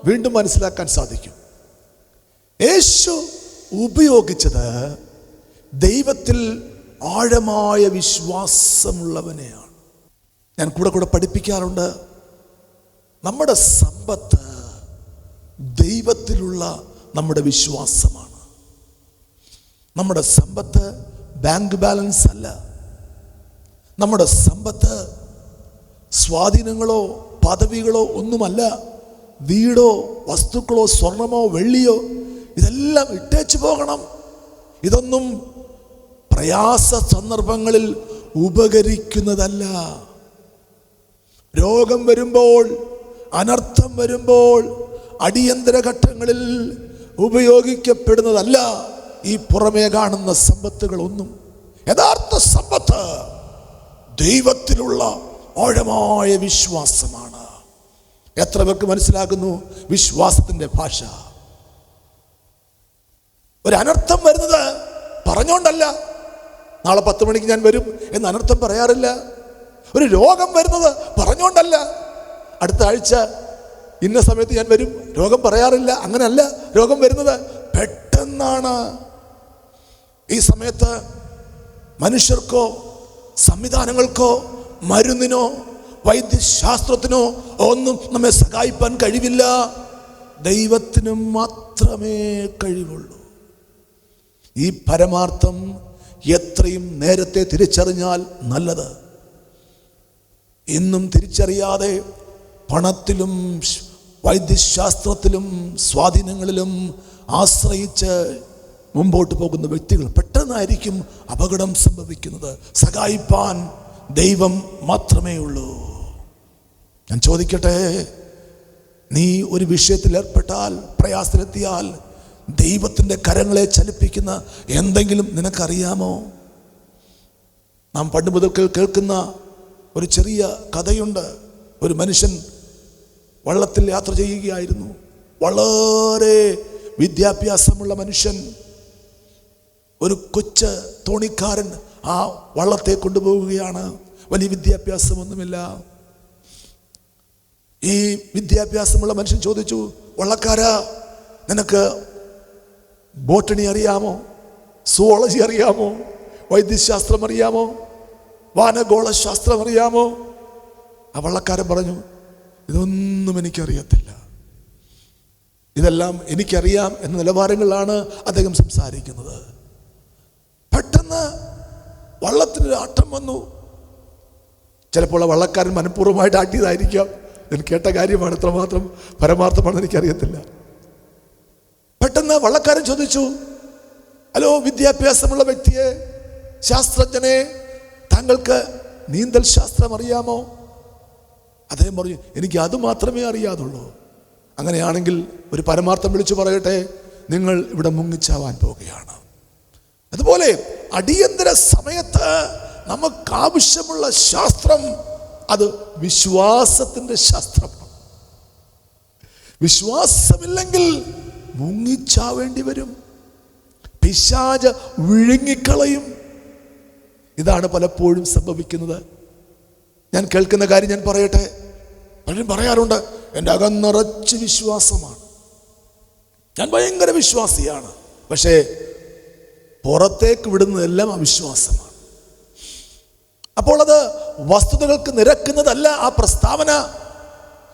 വീണ്ടും മനസ്സിലാക്കാൻ സാധിക്കും. യേശു ഉപയോഗിച്ചത് ദൈവത്തിൽ ആഴമായ വിശ്വാസമുള്ളവനെയാണ്. ഞാൻ കൂടെ പഠിപ്പിക്കാറുണ്ട്, നമ്മുടെ സമ്പത്ത് ദൈവത്തിലുള്ള നമ്മുടെ വിശ്വാസമാണ്. നമ്മുടെ സമ്പത്ത് ബാങ്ക് ബാലൻസ് അല്ല. നമ്മുടെ സമ്പത്ത് സ്വാധീനങ്ങളോ പദവികളോ ഒന്നുമല്ല. വീടോ വസ്തുക്കളോ സ്വർണമോ വെള്ളിയോ ഇതെല്ലാം ഇട്ടേച്ചു പോകണം. ഇതൊന്നും പ്രയാസ സന്ദർഭങ്ങളിൽ ഉപകരിക്കുന്നതല്ല. രോഗം വരുമ്പോൾ, അനർത്ഥം വരുമ്പോൾ, അടിയന്തര ഘട്ടങ്ങളിൽ ഉപയോഗിക്കപ്പെടുന്നതല്ല ഈ പുറമേ കാണുന്ന സമ്പത്തുകളൊന്നും. യഥാർത്ഥ സമ്പത്ത് ദൈവത്തിലുള്ള ആഴമായ വിശ്വാസമാണ്. എത്ര പേർക്ക് മനസ്സിലാകുന്നു വിശ്വാസത്തിന്റെ ഭാഷ? ഒരു അനർത്ഥം വരുന്നത് പറഞ്ഞോണ്ടല്ല. നാളെ 10 മണിക്ക് ഞാൻ വരും എന്ന് അനർത്ഥം പറയാറില്ല. ഒരു രോഗം വരുന്നത് പറഞ്ഞോണ്ടല്ല. അടുത്ത ആഴ്ച ഇന്ന സമയത്ത് ഞാൻ വരും, രോഗം പറയാറില്ല. അങ്ങനെയല്ല രോഗം വരുന്നത്, പെട്ടെന്നാണ്. ഈ സമയത്ത് മനുഷ്യർക്കോ സംവിധാനങ്ങൾക്കോ മരുന്നിനോ വൈദ്യശാസ്ത്രത്തിനോ ഒന്നും നമ്മെ സഹായിപ്പാൻ കഴിവില്ല. ദൈവത്തിന് മാത്രമേ കഴിവുള്ളൂ. ഈ പരമാർത്ഥം എത്രയും നേരത്തെ തിരിച്ചറിഞ്ഞാൽ നല്ലത്. ഇന്നും തിരിച്ചറിയാതെ പണത്തിലും വൈദ്യശാസ്ത്രത്തിലും സ്വാധീനങ്ങളിലും ആശ്രയിച്ച് മുമ്പോട്ട് പോകുന്ന വ്യക്തികൾ പെട്ടെന്നായിരിക്കും അപകടം സംഭവിക്കുന്നത്. സഹായിപ്പാൻ ദൈവം മാത്രമേ ഉള്ളൂ. ഞാൻ ചോദിക്കട്ടെ, നീ ഒരു വിഷയത്തിൽ ഏർപ്പെട്ടാൽ, പ്രയാസത്തിലെത്തിയാൽ ദൈവത്തിൻ്റെ കരങ്ങളെ ചലിപ്പിക്കുന്ന എന്തെങ്കിലും നിനക്കറിയാമോ? നാം പണ്ട് മുതൽ കേൾക്കുന്ന ഒരു ചെറിയ കഥയുണ്ട്. ഒരു മനുഷ്യൻ വള്ളത്തിൽ യാത്ര ചെയ്യുകയായിരുന്നു. വളരെ വിദ്യാഭ്യാസമുള്ള മനുഷ്യൻ. ഒരു കൊച്ചു തോണിക്കാരൻ ആ വള്ളത്തെ കൊണ്ടുപോവുകയാണ്. വലിയ വിദ്യാഭ്യാസമൊന്നുമില്ല. ഈ വിദ്യാഭ്യാസമുള്ള മനുഷ്യൻ ചോദിച്ചു, വള്ളക്കാരാ, നിനക്ക് ബോട്ടണി അറിയാമോ? സുവോളജി അറിയാമോ? വൈദ്യശാസ്ത്രം അറിയാമോ? വാനഗോള ശാസ്ത്രം അറിയാമോ? ആ വള്ളക്കാരൻ പറഞ്ഞു, ഇതൊന്നും എനിക്കറിയത്തില്ല. ഇതെല്ലാം എനിക്കറിയാം എന്ന നിലവാരങ്ങളിലാണ് അദ്ദേഹം സംസാരിക്കുന്നത്. പെട്ടെന്ന് വള്ളത്തിനൊരു ആട്ടം വന്നു. ചിലപ്പോൾ ആ വള്ളക്കാരൻ മനഃപൂർവ്വമായിട്ട് ആട്ടിയതായിരിക്കാം. ഞാൻ കേട്ട കാര്യമാണ്, എത്രമാത്രം പരമാർത്ഥമാണെന്ന് എനിക്കറിയത്തില്ല. പെട്ടെന്ന് വള്ളക്കാരൻ ചോദിച്ചു, ഹലോ വിദ്യാഭ്യാസമുള്ള വ്യക്തിയെ, ശാസ്ത്രജ്ഞനെ, താങ്കൾക്ക് നീന്തൽ ശാസ്ത്രം അറിയാമോ? അദ്ദേഹം പറഞ്ഞു, എനിക്ക് അത് മാത്രമേ അറിയാതുള്ളൂ. അങ്ങനെയാണെങ്കിൽ ഒരു പരമാർത്ഥം വിളിച്ചു പറയട്ടെ, നിങ്ങൾ ഇവിടെ മുങ്ങിച്ചാവാൻ പോവുകയാണ്. അതുപോലെ അടിയന്തര സമയത്ത് നമുക്കാവശ്യമുള്ള ശാസ്ത്രം അത് വിശ്വാസത്തിന്റെ ശാസ്ത്രമാണ്. വിശ്വാസമില്ലെങ്കിൽ മുങ്ങിച്ചാവേണ്ടി വരും. പിശാച് വിഴുങ്ങിക്കളയും. ഇതാണ് പലപ്പോഴും സംഭവിക്കുന്നത്. ഞാൻ കേൾക്കുന്ന കാര്യം ഞാൻ പറയട്ടെ. പലരും പറയാറുണ്ട്, എൻ്റെ അകം നിറച്ച് വിശ്വാസമാണ്, ഞാൻ ഭയങ്കര വിശ്വാസിയാണ്. പക്ഷേ പുറത്തേക്ക് വിടുന്നതെല്ലാം അവിശ്വാസമാണ്. അപ്പോൾ അത് വസ്തുതകൾക്ക് നിരക്കുന്നതല്ല ആ പ്രസ്താവന.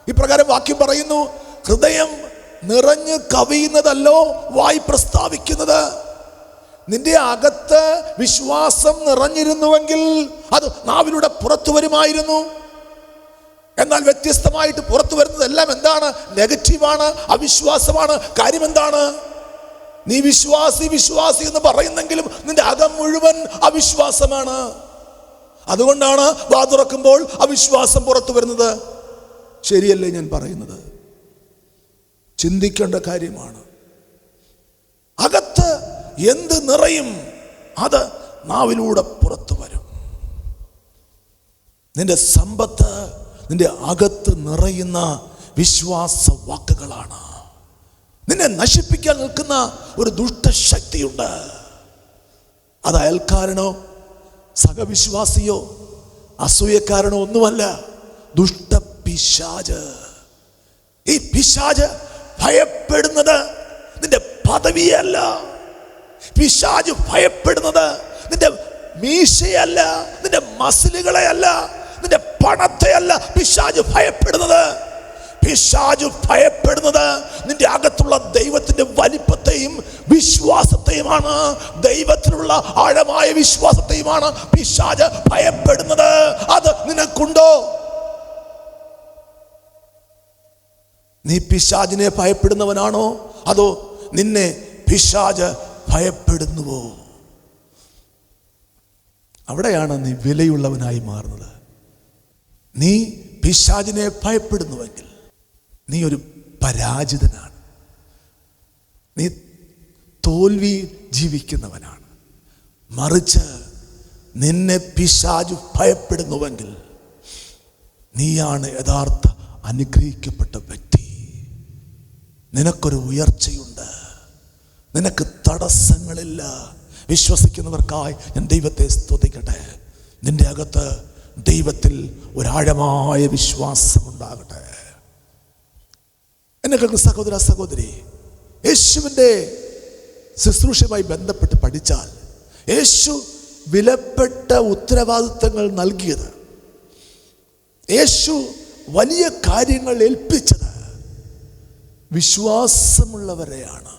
ഇപ്രകാരം വാക്യം പറയുന്നു, ഹൃദയം നിറഞ്ഞു കവിയുന്നതല്ലോ വായി പ്രസ്താവിക്കുന്നത്. നിന്റെ അകത്ത് വിശ്വാസം നിറഞ്ഞിരുന്നുവെങ്കിൽ അത് നാവിലൂടെ പുറത്തു വരുമായിരുന്നു. എന്നാൽ വ്യത്യസ്തമായിട്ട് പുറത്തു വരുന്നതെല്ലാം എന്താണ്? നെഗറ്റീവാണ്, അവിശ്വാസമാണ്. കാര്യം എന്താണ്? നീ വിശ്വാസി വിശ്വാസി എന്ന് പറയുന്നെങ്കിലും നിന്റെ അകം മുഴുവൻ അവിശ്വാസമാണ്. അതുകൊണ്ടാണ് വാ തുറക്കുമ്പോൾ അവിശ്വാസം പുറത്തു വരുന്നത്. ശരിയല്ലേ ഞാൻ പറയുന്നത്? ചിന്തിക്കേണ്ട കാര്യമാണ്. അകത്ത് എന്ത് നിറയും അത് നാവിലൂടെ പുറത്തു വരും. നിന്റെ സമ്പത്ത് നിന്റെ അകത്ത് നിറയുന്ന വിശ്വാസ വാക്കുകളാണ്. നിന്നെ നശിപ്പിക്കാൻ നിൽക്കുന്ന ഒരു ദുഷ്ടശക്തിയുണ്ട്. അത് അയൽക്കാരനോ സഹവിശ്വാസിയോ അസൂയക്കാരനോ ഒന്നുമല്ല, ദുഷ്ടപിശാച്. ഈ പിശാച് ഭയപ്പെടുന്നത് നിന്റെ പദവിയല്ല. പിശാച് ഭയപ്പെടുന്നത് നിന്റെ മീശയല്ല, നിന്റെ മസിലുകളെ അല്ല, നിന്റെ പണത്തെ അല്ല. പിശാച് ഭയപ്പെടുന്നത് നിന്റെ അകത്തുള്ള ദൈവത്തിന്റെ വലിപ്പത്തെയും വിശ്വാസത്തെയുമാണ്. ദൈവത്തിലുള്ള ആഴമായ വിശ്വാസത്തെയുമാണ് പിശാച് ഭയപ്പെടുന്നത്. അത് നിനക്കുണ്ടോ? നീ പിശാചിനെ ഭയപ്പെടുന്നവനാണോ, അതോ നിന്നെ പിശാച് ഭയപ്പെടുന്നുവോ? അവിടെയാണ് നീ വിലയുള്ളവനായി മാറുന്നത്. നീ പിശാചിനെ ഭയപ്പെടുന്നുവെങ്കിൽ നീ ഒരു പരാജിതനാണ്, നീ തോൽവി ജീവിക്കുന്നവനാണ്. മറിച്ച് നിന്നെ പിശാച് ഭയപ്പെടുന്നുവെങ്കിൽ നീയാണ് യഥാർത്ഥ അനുഗ്രഹിക്കപ്പെട്ട വ്യക്തി. നിനക്കൊരു ഉയർച്ചയുണ്ട്, നിനക്ക് തടസ്സങ്ങളില്ല. വിശ്വസിക്കുന്നവർക്കായി ഞാൻ ദൈവത്തെ സ്തുതിക്കട്ടെ. നിന്റെ അകത്ത് ദൈവത്തിൽ ഒരാഴമായ വിശ്വാസമുണ്ടാകട്ടെ. എന്നെ കേൾക്കുന്ന സഹോദര സഹോദരി, യേശുവിൻ്റെ ശുശ്രൂഷയുമായി ബന്ധപ്പെട്ട് പഠിച്ചാൽ യേശു വിലപ്പെട്ട ഉത്തരവാദിത്തങ്ങൾ നൽകിയത്, യേശു വലിയ കാര്യങ്ങൾ ഏൽപ്പിച്ചത് വിശ്വാസമുള്ളവരെയാണ്.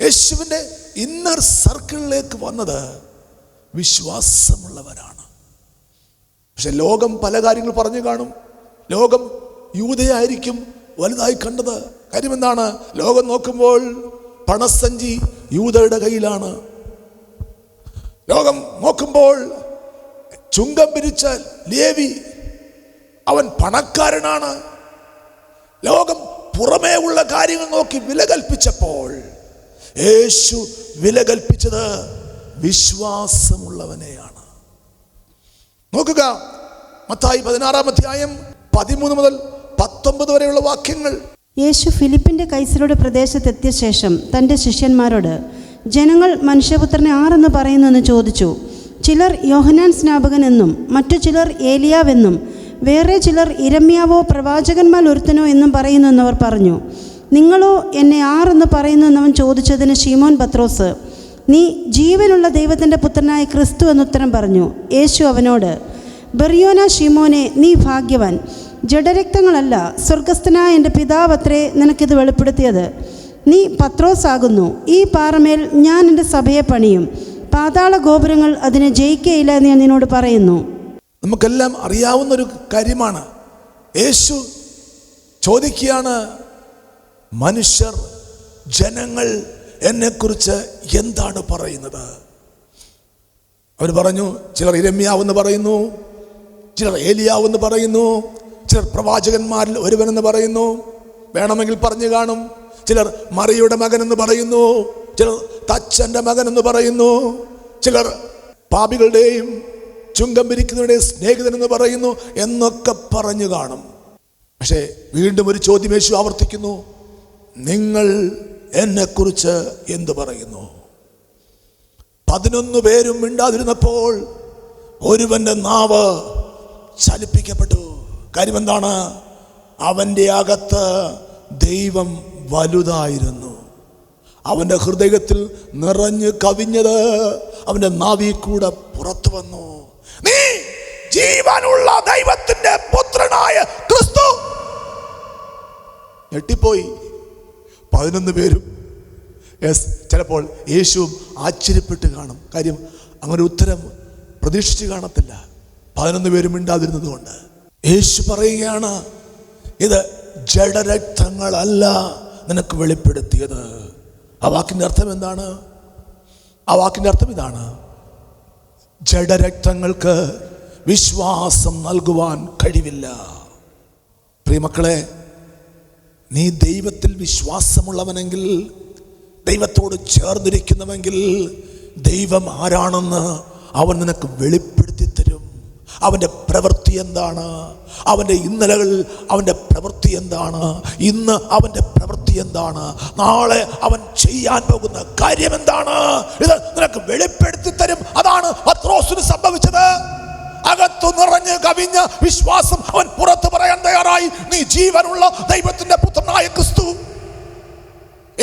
യേശുവിൻ്റെ ഇന്നർ സർക്കിളിലേക്ക് വന്നത് വിശ്വാസമുള്ളവരാണ്. പക്ഷെ ലോകം പല കാര്യങ്ങൾ പറഞ്ഞു കാണും. ലോകം യൂദയായിരിക്കും വലുതായി കണ്ടത്. കാര്യം എന്താണ്? ലോകം നോക്കുമ്പോൾ പണസഞ്ചി യൂദയുടെ കയ്യിലാണ്. ലോകം നോക്കുമ്പോൾ ചുങ്കം പിരിച്ച ലേവി അവൻ പണക്കാരനാണ്. ലോകം പുറമേ ഉള്ള കാര്യങ്ങൾ നോക്കി വില കൽപ്പിച്ചപ്പോൾ യേശു വില കൽപ്പിച്ചത് വിശ്വാസമുള്ളവനെയാണ്. നോക്കുക, മത്തായി 16-ാം അധ്യായം 13 മുതൽ 19 വരെയുള്ള വാക്യങ്ങൾ. യേശു ഫിലിപ്പിന്റെ കൈസരുടെ പ്രദേശത്തെത്തിയ ശേഷം തൻ്റെ ശിഷ്യന്മാരോട്, ജനങ്ങൾ മനുഷ്യപുത്രനെ ആരെന്ന് പറയുന്നുവെന്ന് ചോദിച്ചു. ചിലർ യോഹന്നാൻ സ്നാപകൻ എന്നും മറ്റു ചിലർ ഏലിയാവെന്നും വേറെ ചിലർ ഇരമ്യാവോ പ്രവാചകന്മാർ ഒരുത്തനോ എന്നും പറയുന്നുവെന്നവർ പറഞ്ഞു. നിങ്ങളോ എന്നെ ആരെന്ന് പറയുന്നുവെന്നവൻ ചോദിച്ചതിന് ശീമോൻ പത്രോസ്, നീ ജീവനുള്ള ദൈവത്തിൻ്റെ പുത്രനായ ക്രിസ്തു എന്നുത്തരം പറഞ്ഞു. യേശു അവനോട്, ബെറിയോന ശീമോനെ, നീ ഭാഗ്യവാൻ. ജഡരക്തങ്ങളല്ല, സ്വർഗസ്ഥനായ എൻ്റെ പിതാവത്രേ നിനക്കിത് വെളിപ്പെടുത്തിയത്. നീ പത്രോസ് ആകുന്നു. ഈ പാറമേൽ ഞാൻ എൻ്റെ സഭയെ പണിയും, പാതാള ഗോപുരങ്ങൾ അതിനെ ജയിക്കുകയില്ല എന്ന് ഞാൻ നിന്നോട് പറയുന്നു. നമുക്കെല്ലാം അറിയാവുന്നൊരു കാര്യമാണ്. യേശു ചോദിക്കുകയാണ്, മനുഷ്യർ, ജനങ്ങൾ എന്നെക്കുറിച്ച് എന്താണ് പറയുന്നത്? അവർ പറഞ്ഞു, ചിലർ ഇരമ്യാവെന്ന് പറയുന്നു, ചിലർ ഏലിയാവെന്ന് പറയുന്നു, ചിലർ പ്രവാചകന്മാരിൽ ഒരുവനെന്ന് പറയുന്നു, വേണമെങ്കിൽ പറഞ്ഞു കാണും. ചിലർ മറിയുടെ മകനെന്ന് പറയുന്നു, ചിലർ തച്ചൻ്റെ മകനെന്ന് പറയുന്നു, ചിലർ പാപികളുടെയും ചുങ്കം പിരിക്കുന്നവരുടെയും സ്നേഹിതനെന്ന് പറയുന്നു എന്നൊക്കെ പറഞ്ഞു കാണും. പക്ഷേ വീണ്ടും ഒരു ചോദ്യം യേശു ആവർത്തിക്കുന്നു, നിങ്ങൾ എന്നെക്കുറിച്ച് എന്ത് പറയുന്നു? 11 പേരും മിണ്ടാതിരുന്നപ്പോൾ ഒരുവന്റെ നാവ് ചലിപ്പിക്കപ്പെട്ടു. കാര്യം എന്താണ്? അവൻ്റെ അകത്ത് ദൈവം വലുതായിരുന്നു. അവൻ്റെ ഹൃദയത്തിൽ നിറഞ്ഞു കവിഞ്ഞത് അവൻ്റെ നാവിൽ കൂടെ പുറത്തു വന്നു. നീ ജീവനുള്ള ദൈവത്തിന്റെ പുത്രനായ ക്രിസ്തു. ഞെട്ടിപ്പോയി 11 പേരും. ചിലപ്പോൾ യേശുവും ആശ്ചര്യപ്പെട്ട് കാണും. കാര്യം അങ്ങനെ ഉത്തരം പ്രതീക്ഷിച്ച് കാണത്തില്ല. 11 പേരും മിണ്ടാതിരുന്നത് കൊണ്ട് യേശു പറയുകയാണ്, ഇത് ജഡരക്തങ്ങളല്ല നിനക്ക് വെളിപ്പെടുത്തിയത്. ആ വാക്കിൻ്റെ അർത്ഥം എന്താണ്? ആ വാക്കിൻ്റെ അർത്ഥം ഇതാണ്, ജഡരക്തങ്ങൾക്ക് വിശ്വാസം നൽകുവാൻ കഴിവില്ല. പ്രിയമക്കളെ, നീ ദൈവത്തിൽ വിശ്വാസമുള്ളവനെങ്കിൽ, ദൈവത്തോട് ചേർന്നിരിക്കുന്നവെങ്കിൽ, ദൈവം ആരാണെന്ന് അവൻ നിനക്ക് വെളിപ്പെടുത്തി തരും. അവൻ്റെ പ്രവൃത്തി എന്താണ്, അവൻ്റെ ഇന്നലകളിൽ അവൻ്റെ പ്രവൃത്തി എന്താണ്, ഇന്ന് അവൻ്റെ പ്രവൃത്തി എന്താണ്, നാളെ അവൻ ചെയ്യാൻ പോകുന്ന കാര്യം എന്താണ്, ഇത് നിനക്ക് വെളിപ്പെടുത്തി തരും. അതാണ് പത്രോസിന് സംഭവിച്ചത്. അകത്തു നിറഞ്ഞ് കവിഞ്ഞ വിശ്വാസം അവൻ പുറത്തു പറയാൻ തയ്യാറായി. നീ ജീവനുള്ള ദൈവത്തിന്റെ പുത്രനായ ക്രിസ്തു.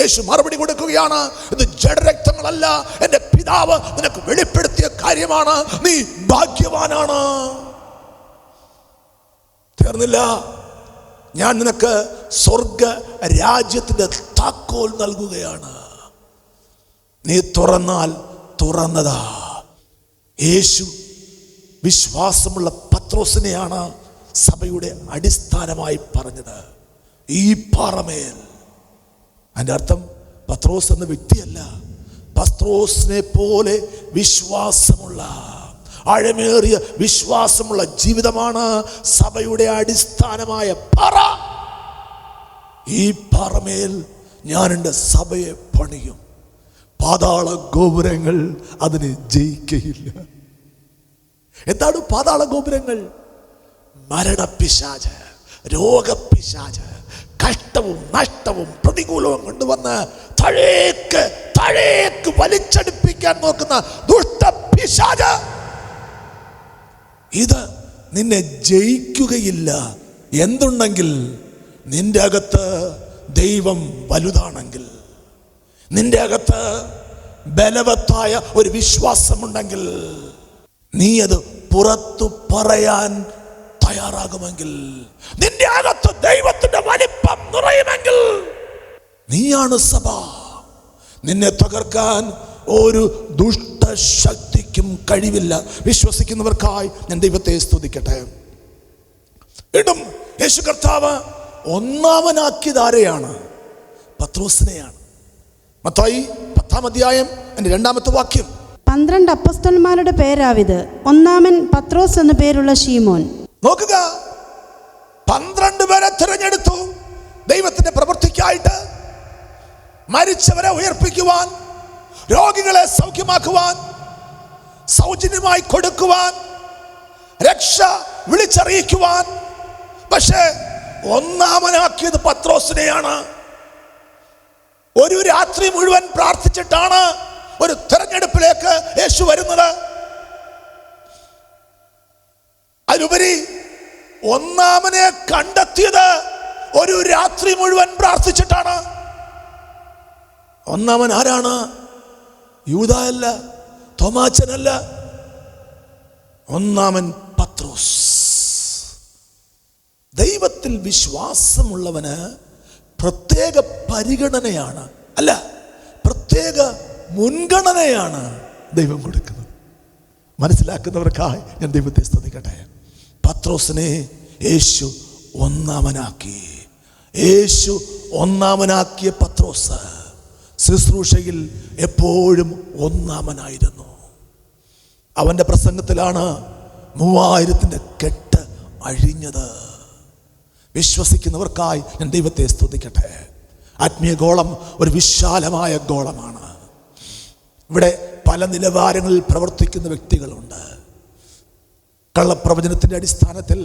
യേശു മറുപടി കൊടുക്കുകയാണ്, ഇത് ജഡരക്തങ്ങളല്ല, എൻ്റെ പിതാവ് നിനക്ക് വെളിപ്പെടുത്തിയ കാര്യമാണ്. നീ ഭാഗ്യവാനാണ്. തീർന്നില്ല. ഞാൻ നിനക്ക് സ്വർഗ രാജ്യത്തിന്റെ താക്കോൽ നൽകുകയാണ്. നീ തുറന്നാൽ തുറന്നതാ. യേശു വിശ്വാസമുള്ള പത്രോസിനെയാണ് സഭയുടെ അടിസ്ഥാനമായി പറഞ്ഞത്. ഈ പാറമേൽ. അതിൻ്റെ അർത്ഥം പത്രോസ് എന്ന വ്യക്തിയല്ല, പത്രോസിനെ പോലെ വിശ്വാസമുള്ള, ആഴമേറിയ വിശ്വാസമുള്ള ജീവിതമാണ് സഭയുടെ അടിസ്ഥാനമായ പാറ. ഈ പാറമേൽ ഞാൻ എൻ്റെ സഭയെ പണിയും. പാതാള ഗോപുരങ്ങൾ അതിനെ ജയിക്കയില്ല. എന്താണ് പാതാള ഗോപുരങ്ങൾ? മരണപ്പിശാച്, രോഗപ്പിശാച്, കഷ്ടവും നഷ്ടവും പ്രതികൂലവും കൊണ്ടുവന്ന് താഴേക്ക് വലിച്ചടിപ്പിക്കാൻ നോക്കുന്ന ദുഷ്ടപിശാച്, ഇത് നിന്നെ ജയിക്കുകയില്ല. എന്തുണ്ടെങ്കിൽ നിന്റെ അകത്ത് ദൈവം വലുതാണെങ്കിൽ, നിന്റെ അകത്ത് ബലവത്തായ ഒരു വിശ്വാസമുണ്ടെങ്കിൽ, നീ അത് പുറത്തു പറയാൻ തയ്യാറാകുമെങ്കിൽ, നിന്റെ അകത്ത് ദൈവത്തിന്റെ വലിപ്പം നിറയുമെങ്കിൽ, നീയാണ് സഭ. നിന്നെ തകർക്കാൻ ഒരു ദുഷ്ടശക്തിക്കും കഴിവില്ല. വിശ്വസിക്കുന്നവർക്കായി ഞാൻ ദൈവത്തെ സ്തുതിക്കട്ടെ. വീണ്ടും യേശു കർത്താവ് ഒന്നാമനാക്കിയത് ആരെയാണ്? പത്രോസിനെയാണ്. മത്തായി 10-ാം അധ്യായം 2-ാമത്തെ വാക്യം. 12 അപ്പോസ്തലന്മാരുടെ പേരാവിത്. ഒന്നാമൻ പത്രോസ് എന്നു പേരുള്ള ശീമോൻ. നോക്കുക, 12 പേരെ തിരഞ്ഞെടുത്തു ദൈവത്തിന്റെ പ്രവൃത്തിക്കായിട്ട്. മരിച്ചവരെ ഉയർപ്പിക്കുവാൻ, രോഗികളെ സൗഖ്യമാക്കുവാൻ, സൗജന്യമായി കൊടുക്കുവാൻ, രക്ഷ വിളിച്ചറിയിക്കുവാൻ. പക്ഷേ ഒന്നാമനാക്കിയത് പത്രോസിനെയാണ്. ഒരു രാത്രി മുഴുവൻ പ്രാർത്ഥിച്ചിട്ടാണ് ഒരു തെരഞ്ഞെടുപ്പിലേക്ക് യേശു വരുന്നത്. അതിലുപരി ഒന്നാമനെ കണ്ടെത്തിയത് ഒരു രാത്രി മുഴുവൻ പ്രാർത്ഥിച്ചിട്ടാണ്. ഒന്നാമൻ ആരാണ്? യൂദായല്ല, തോമാച്ചനല്ല. ഒന്നാമൻ പത്രോസ്. ദൈവത്തിൽ വിശ്വാസമുള്ളവന് പ്രത്യേക പരിഗണനയാണ്, അല്ല പ്രത്യേക മുൻഗണനയാണ് ദൈവം കൊടുക്കുന്നത്. മനസ്സിലാക്കുന്നവർക്കായി ഞാൻ ദൈവത്തെ സ്തുതിക്കട്ടെ. പത്രോസിനെ യേശു ഒന്നാമനാക്കി. യേശു ഒന്നാമനാക്കിയ പത്രോസ് ശുശ്രൂഷയിൽ എപ്പോഴും ഒന്നാമനായിരുന്നു. അവൻ്റെ പ്രസംഗത്തിലാണ് 3000-ന്റെ കെട്ട് അഴിഞ്ഞത്. വിശ്വസിക്കുന്നവർക്കായി ഞാൻ ദൈവത്തെ സ്തുതിക്കട്ടെ. ആത്മീയ ഗോളം ഒരു വിശാലമായ ഗോളമാണ്. ഇവിടെ പല നിലവാരങ്ങളിൽ പ്രവർത്തിക്കുന്ന വ്യക്തികളുണ്ട്. കള്ളപ്രവചനത്തിൻ്റെ അടിസ്ഥാനത്തിൽ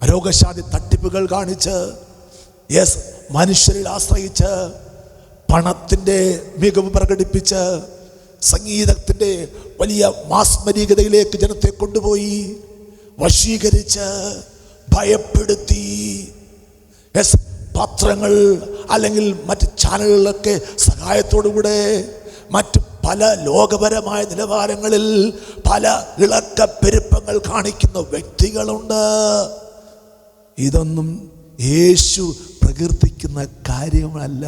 രോഗശാന്തി തട്ടിപ്പുകൾ കാണിച്ച്, മനുഷ്യരിൽ ആശ്രയിച്ച്, പണത്തിൻ്റെ മികവ് പ്രകടിപ്പിച്ച്, സംഗീതത്തിൻ്റെ വലിയ മാസ്മരികതയിലേക്ക് ജനത്തെ കൊണ്ടുപോയി വശീകരിച്ച് ഭയപ്പെടുത്തി, പത്രങ്ങൾ അല്ലെങ്കിൽ മറ്റ് ചാനലുകളിലൊക്കെ സഹായത്തോടുകൂടെ മറ്റ് പല ലോകപരമായ നിലവാരങ്ങളിൽ പല ഇളക്കപ്പെരുപ്പങ്ങൾ കാണിക്കുന്ന വ്യക്തികളുണ്ട്. ഇതൊന്നും യേശു പ്രകീർത്തിക്കുന്ന കാര്യമല്ല.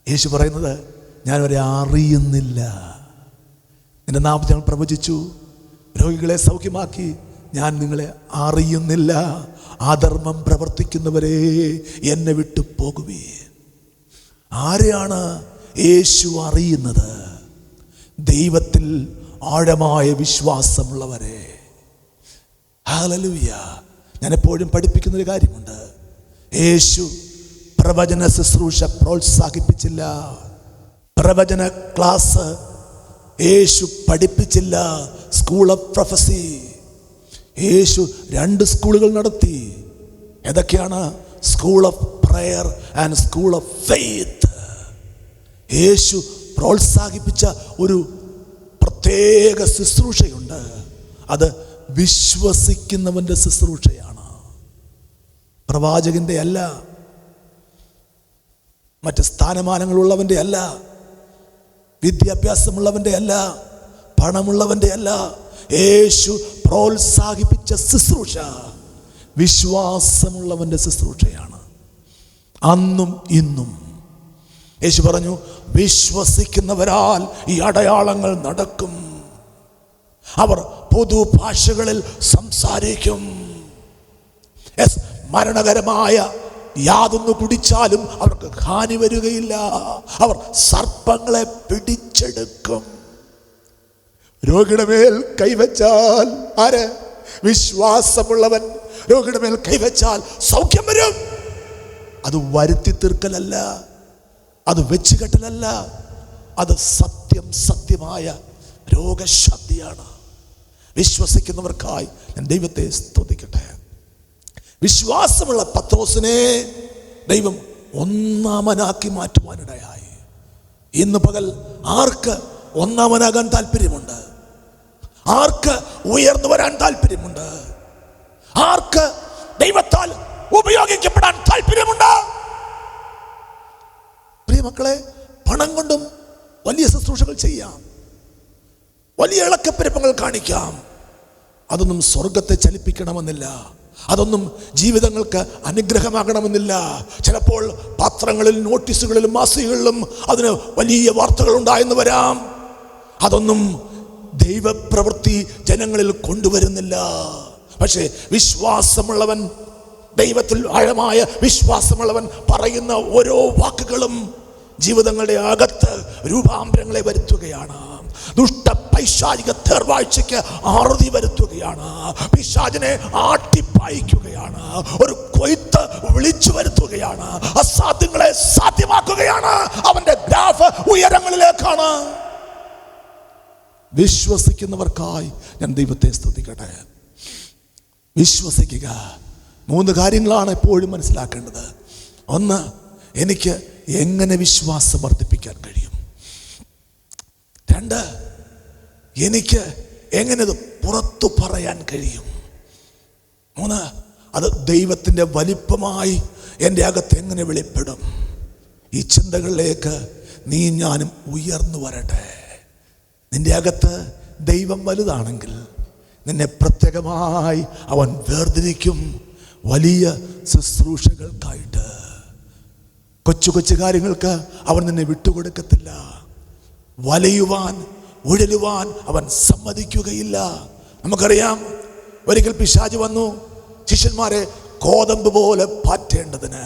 യേശു പറയുന്നത്, ഞാൻ അവരെ അറിയുന്നില്ല. എൻ്റെ നാമത്തിൽ ഞങ്ങൾ പ്രവചിച്ചു, രോഗികളെ സൗഖ്യമാക്കി, ഞാൻ നിങ്ങളെ അറിയുന്നില്ല. അധർമ്മം പ്രവർത്തിക്കുന്നവരെ എന്നെ വിട്ടു പോകുവേ. ആരെയാണ് യേശു അറിയുന്നത്? ദൈവത്തിൽ ആഴമായ വിശ്വാസമുള്ളവരെ. ഹല്ലേലൂയ. ഞാൻ എപ്പോഴും പഠിപ്പിക്കുന്നൊരു കാര്യമുണ്ട്. യേശു പ്രവചന ശുശ്രൂഷ പ്രോത്സാഹിപ്പിച്ചില്ല. പ്രവചന ക്ലാസ് യേശു പഠിപ്പിച്ചില്ല. സ്കൂൾ ഓഫ് പ്രൊഫസി യേശു 2 സ്കൂളുകൾ നടത്തി. ഏതൊക്കെയാണ്? School of prayer and school of faith. Yesu പ്രോത്സാഹിപ്പിച്ച ഒരു പ്രത്യേക ശുശ്രൂഷയുണ്ട്. അത് വിശ്വസിക്കുന്നവൻ്റെ ശുശ്രൂഷയാണ്, പ്രവാചകന്റെ അല്ല. മറ്റ് സ്ഥാനമാനങ്ങളുള്ളവൻ്റെ അല്ല, വിദ്യാഭ്യാസമുള്ളവൻ്റെ അല്ല, പണമുള്ളവൻ്റെ അല്ല. യേശു പ്രോത്സാഹിപ്പിച്ച ശുശ്രൂഷ വിശ്വാസമുള്ളവൻ്റെ ശുശ്രൂഷയാണ്. അന്നും ഇന്നും യേശു പറഞ്ഞു, വിശ്വസിക്കുന്നവരാൽ ഈ അടയാളങ്ങൾ നടക്കും. അവർ പൊതുഭാഷകളിൽ സംസാരിക്കും. മരണകരമായ യാതൊന്നു കുടിച്ചാലും അവർക്ക് ഹാനി വരികയില്ല. അവർ സർപ്പങ്ങളെ പിടിച്ചെടുക്കും. രോഗിയുടെ മേൽ കൈവച്ചാൽ, ആര്? വിശ്വാസമുള്ളവൻ രോഗിയുടെ മേൽ കൈവച്ചാൽ സൗഖ്യം വരും. അത് വരുത്തി തീർക്കലല്ല, അത് വെച്ചുകെട്ടലല്ല, അത് സത്യമായ രോഗശാന്തിയാണ്. വിശ്വസിക്കുന്നവർക്കായി ഞാൻ ദൈവത്തെ സ്തുതിക്കട്ടെ. വിശ്വാസമുള്ള പത്രോസിനെ ദൈവം ഒന്നാമനാക്കി മാറ്റുവാനിടയായി. ഇന്ന് പകൽ ആർക്ക് ഒന്നാമനാകാൻ താല്പര്യമുണ്ട്? ആർക്ക് ഉയർന്നു വരാൻ താല്പര്യമുണ്ട്? ആർക്ക് ദൈവത്താൽ ഉപയോഗിക്കപ്പെടാൻ താല്പര്യമുണ്ട്? പ്രിയമക്കളെ, പണം കൊണ്ടും വലിയ ശുശ്രൂഷകൾ ചെയ്യാം, വലിയ ഇളക്കപ്പെരുപ്പങ്ങൾ കാണിക്കാം. അതൊന്നും സ്വർഗത്തെ ചലിപ്പിക്കണമെന്നില്ല. അതൊന്നും ജീവിതങ്ങൾക്ക് അനുഗ്രഹമാകണമെന്നില്ല. ചിലപ്പോൾ പത്രങ്ങളിൽ, നോട്ടീസുകളിലും മാസികകളിലും അതിന് വലിയ വാർത്തകൾ ഉണ്ടായെന്ന് വരാം. അതൊന്നും ദൈവപ്രവൃത്തി ജനങ്ങളിൽ കൊണ്ടുവരുന്നില്ല. പക്ഷേ വിശ്വാസമുള്ളവൻ, ദൈവത്തിൽ ആഴമായ വിശ്വാസമുള്ളവൻ പറയുന്ന ഓരോ വാക്കുകളും ജീവിതങ്ങളുടെ അകത്ത് രൂപാന്തരങ്ങളെ വരുത്തുകയാണ്. ദുഷ്ട പൈശാചിക തേർവാഴ്ചയ്ക്ക് ആറുതി വരുത്തുകയാണ്. പിശാചിനെ ആട്ടിപ്പായിക്കുകയാണ്. ഒരു കൊയ്ത്ത് വിളിച്ചു വരുത്തുകയാണ്. അസാധ്യങ്ങളെ സാധ്യമാക്കുകയാണ്. അവന്റെ ഗ്രാഫ് ഉയരങ്ങളിലേക്കാണ്. വിശ്വസിക്കുന്നവർക്കായി ഞാൻ ദൈവത്തെ സ്തുതിക്കട്ടെ. വിശ്വസിക്കുക. 3 കാര്യങ്ങളാണ് എപ്പോഴും മനസ്സിലാക്കേണ്ടത്. ഒന്ന്, എനിക്ക് എങ്ങനെ വിശ്വാസം വർദ്ധിപ്പിക്കാൻ കഴിയും. 2, എനിക്ക് എങ്ങനെ ഇത് പുറത്തു പറയാൻ കഴിയും. 3, അത് ദൈവത്തിൻ്റെ വലിപ്പമായി എൻ്റെ അകത്ത് എങ്ങനെ വെളിപ്പെടും. ഈ ചിന്തകളിലേക്ക് നീ ഞാനും ഉയർന്നു വരട്ടെ. നിന്റെ അകത്ത് ദൈവം വലുതാണെങ്കിൽ നിന്നെ പ്രത്യേകമായി അവൻ വേർതിരിക്കും വലിയ ശുശ്രൂഷകൾക്കായിട്ട്. കൊച്ചു കൊച്ചു കാര്യങ്ങൾക്ക് അവൻ നിന്നെ വിട്ടുകൊടുക്കത്തില്ല. വലയുവാൻ, ഉഴലുവാൻ അവൻ സമ്മതിക്കുകയില്ല. നമുക്കറിയാം, ഒരിക്കൽ പിശാച് വന്നു ശിഷ്യന്മാരെ കോതമ്പ് പോലെ പാറ്റേണ്ടതിന്.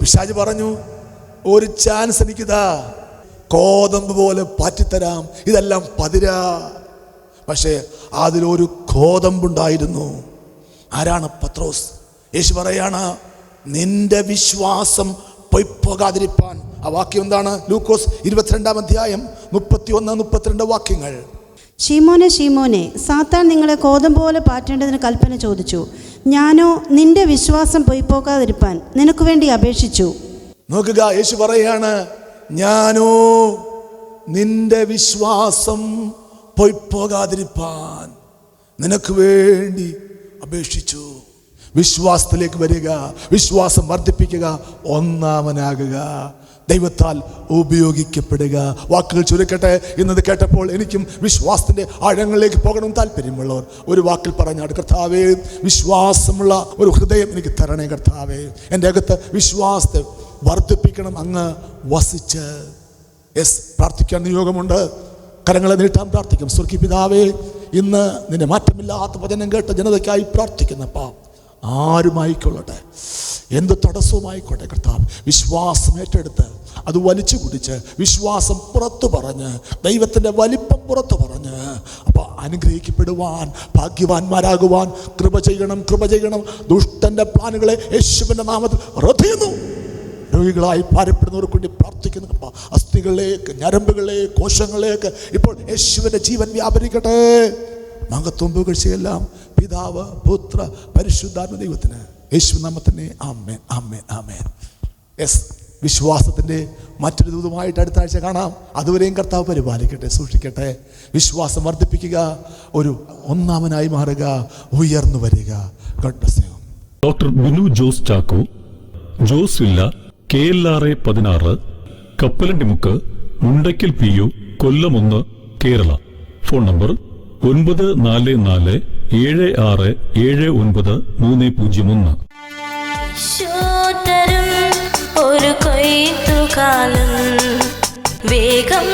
പിശാച് പറഞ്ഞു, ഒരു ചാൻസ് എനിക്കിതാ, കോതമ്പ് പോലെ പാറ്റിത്തരാം, ഇതെല്ലാം പതിരാ. പക്ഷേ അതിലൊരു കോതമ്പുണ്ടായിരുന്നു. ആരാണ്? പത്രോസ്. യേശു പറയാണ്, നിന്റെ വിശ്വാസം പൊയ്പോകാതിരിപ്പാൻ. ആ വാക്യം എന്താണ്? ലൂക്കോസ് 22-ാം അധ്യായം 31-32 വാക്യങ്ങൾ. ശീമോനെ, ശീമോനെ, സാത്താൻ നിങ്ങളെ കോതമ്പ് പോലെ പാറ്റേണ്ടതിന് കൽപ്പന ചോദിച്ചു. ഞാനോ നിന്റെ വിശ്വാസം പൊയ്പോകാതിരിപ്പാൻ നിനക്ക് വേണ്ടി അപേക്ഷിച്ചു. നോക്കുക, യേശു പറയാണ്, ഞാനോ നിന്റെ വിശ്വാസം പൊയ്പോകാതിരിപ്പാൻ നിനക്ക് വേണ്ടി അപേക്ഷിച്ചു. വിശ്വാസത്തിലേക്ക് വരിക, വിശ്വാസം വർദ്ധിപ്പിക്കുക, ഒന്നാമനാകുക, ദൈവത്താൽ ഉപയോഗിക്കപ്പെടുക. വാക്കുകൾ ചുരുക്കട്ടെ. ഇന്നത് കേട്ടപ്പോൾ എനിക്കും വിശ്വാസത്തിൻ്റെ ആഴങ്ങളിലേക്ക് പോകണം താല്പര്യമുള്ളവർ ഒരു വാക്കിൽ പറഞ്ഞാണ്, കർത്താവേ, വിശ്വാസമുള്ള ഒരു ഹൃദയം എനിക്ക് തരണേ കർത്താവേ. എൻ്റെ അകത്ത് വിശ്വാസത്തെ വർദ്ധിപ്പിക്കണം. അങ്ങ് വസിച്ച് പ്രാർത്ഥിക്കാൻ നിയോഗമുണ്ട്. കരങ്ങളെ നീട്ടാൻ പ്രാർത്ഥിക്കും. സ്വർഗീയ പിതാവേ, ഇന്ന് നിന്റെ മാറ്റമില്ലാത്ത വചനം കേട്ട ജനതയ്ക്കായി പ്രാർത്ഥിക്കുന്നപ്പാ, ആരുമായിക്കൊള്ളട്ടെ, എന്ത് തടസ്സവുമായിക്കോട്ടെ കർത്താവ്, വിശ്വാസം ഏറ്റെടുത്ത് അത് വലിച്ചു കുടിച്ച് വിശ്വാസം പുറത്തു പറഞ്ഞ് ദൈവത്തിൻ്റെ വലിപ്പം പുറത്തു പറഞ്ഞ് അപ്പോൾ അനുഗ്രഹിക്കപ്പെടുവാൻ, ഭാഗ്യവാന്മാരാകുവാൻ കൃപ ചെയ്യണം, കൃപ ചെയ്യണം. ദുഷ്ടൻ്റെ പ്ലാനുകളെ യേശുവിൻ്റെ നാമത്തിൽ റദ്ദ്. രോഗികളായി ഭാരപ്പെടുന്നവർക്ക് വേണ്ടി പ്രാർത്ഥിക്കുന്നു. അസ്ഥികളിലേക്ക്, ഞരമ്പുകളിലേക്ക്, കോശങ്ങളിലേക്ക് ഇപ്പോൾ യേശുവിൻ്റെ ജീവൻ വ്യാപരിക്കട്ടെ. മഹത്വം പുകഴ്ചയെല്ലാം പിതാവ്, പുത്ര, പരിശുദ്ധാത്മ ദൈവത്തിന് യേശു നാമത്തിന് ആമേൻ, ആമേൻ, ആമേൻ. വിശ്വാസത്തിൻ്റെ മറ്റൊരു ദൂതമായിട്ട് അടുത്ത ആഴ്ച കാണാം. അതുവരെയും കർത്താവ് പരിപാലിക്കട്ടെ, സൂക്ഷിക്കട്ടെ. വിശ്വാസം വർദ്ധിപ്പിക്കുക, ഒരു ഒന്നാമനായി മാറുക, ഉയർന്നു വരിക. God bless you. Doctor Binu Jose Chacko, Jose villa, KLRA 16, Kappalandimukku, Mundakkal PU, Kollam 1, Kerala. Phone number 9447679301. ഒരു കൊയ്ത്തുകാലം വേഗം